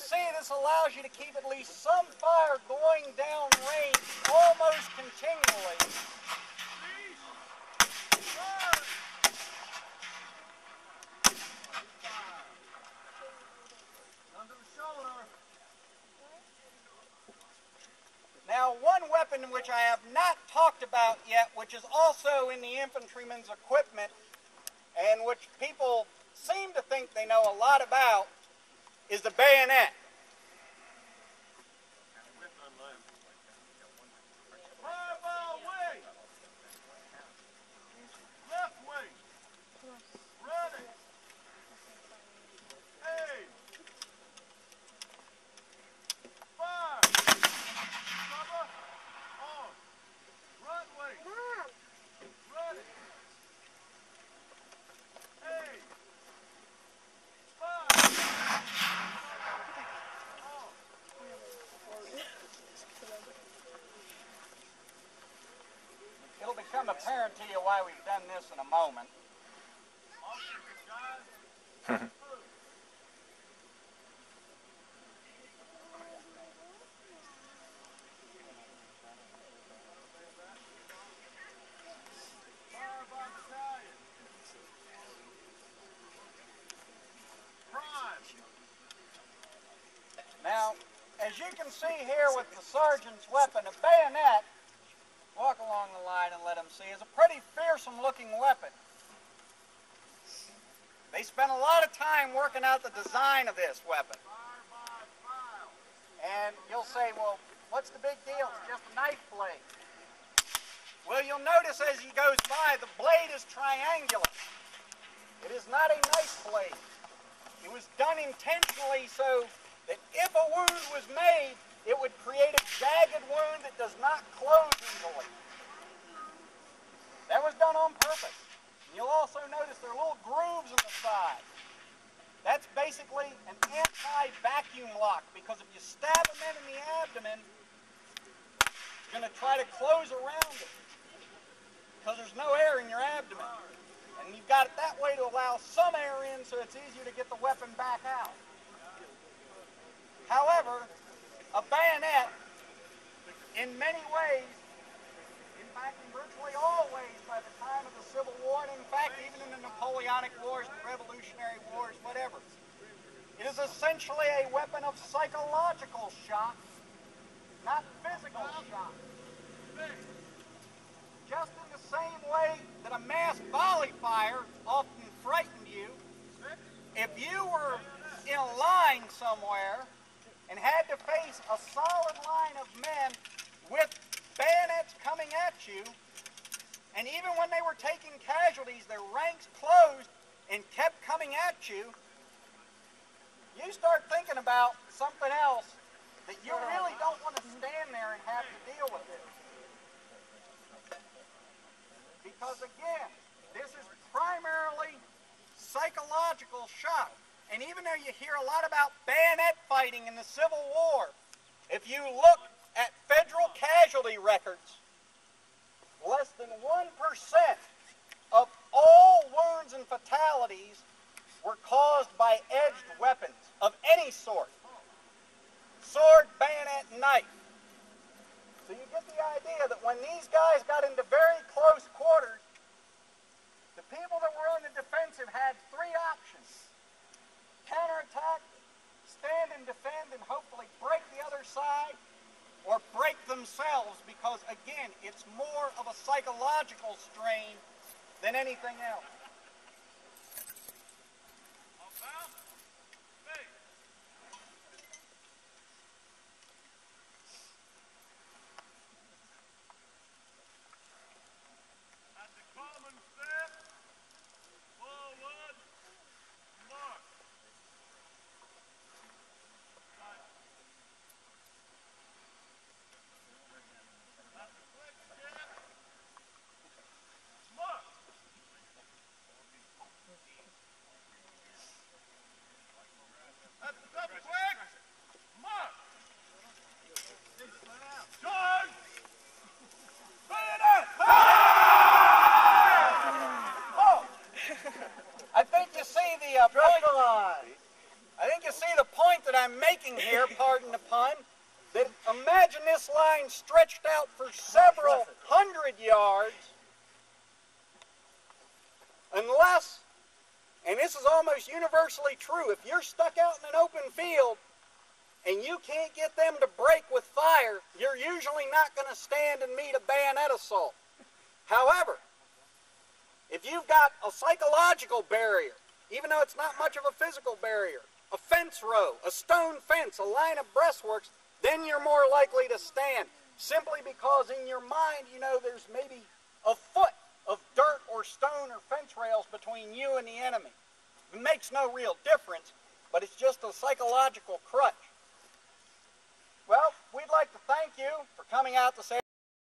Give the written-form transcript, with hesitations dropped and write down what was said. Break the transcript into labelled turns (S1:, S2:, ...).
S1: see, this allows you to keep at least some fire going down range almost continually. Now, one weapon which I have not talked about yet, which is also in the infantryman's equipment, and which people seem to think they know a lot about, is the bayonet. It'll become apparent to you why we've done this in a moment. Now, as you can see here with the sergeant's weapon, a bayonet, walk along the line and let them see, is a pretty fearsome looking weapon. They spent a lot of time working out the design of this weapon. And you'll say, well, what's the big deal? It's just a knife blade. Well, you'll notice as he goes by, the blade is triangular. It is not a knife blade. It was done intentionally so that if a wound was made, it would create a jagged wound that does not close easily. That was done on purpose. And you'll also notice there are little grooves in the side. That's basically an anti-vacuum lock, because if you stab a man in the abdomen, it's going to try to close around it, because there's no air in your abdomen. And you've got it that way to allow some air in so it's easier to get the weapon back out. However, a bayonet, in many ways, in fact, in virtually all ways, by the time of the Civil War, and in fact, even in the Napoleonic Wars, the Revolutionary Wars, whatever, it is essentially a weapon of psychological shock, not physical shock. Just in the same way that a mass volley fire often frightened you, if you were in a line somewhere and had to face a solid line of men with bayonets coming at you, and even when they were taking casualties, their ranks closed and kept coming at you, you start thinking about something else, that you really don't want to stand there and have to deal with it. Because again, this is primarily psychological shock. And even though you hear a lot about bayonet fighting in the Civil War, if you look at federal casualty records, less than 1% of all wounds and fatalities were caused by edged weapons of any sort. Sword, bayonet, knife. So you get the idea that when these guys got into very close quarters, the people that were on the defensive had three options: counterattack, stand and defend, and hopefully break the other side, or break themselves, because again, it's more of a psychological strain than anything else. upon, that imagine this line stretched out for several hundred yards, unless, and this is almost universally true, if you're stuck out in an open field and you can't get them to break with fire, you're usually not going to stand and meet a bayonet assault. However, if you've got a psychological barrier, even though it's not much of a physical barrier, a fence row, a stone fence, a line of breastworks, then you're more likely to stand, simply because in your mind, you know, there's maybe a foot of dirt or stone or fence rails between you and the enemy. It makes no real difference, but it's just a psychological crutch. Well, we'd like to thank you for coming out this afternoon.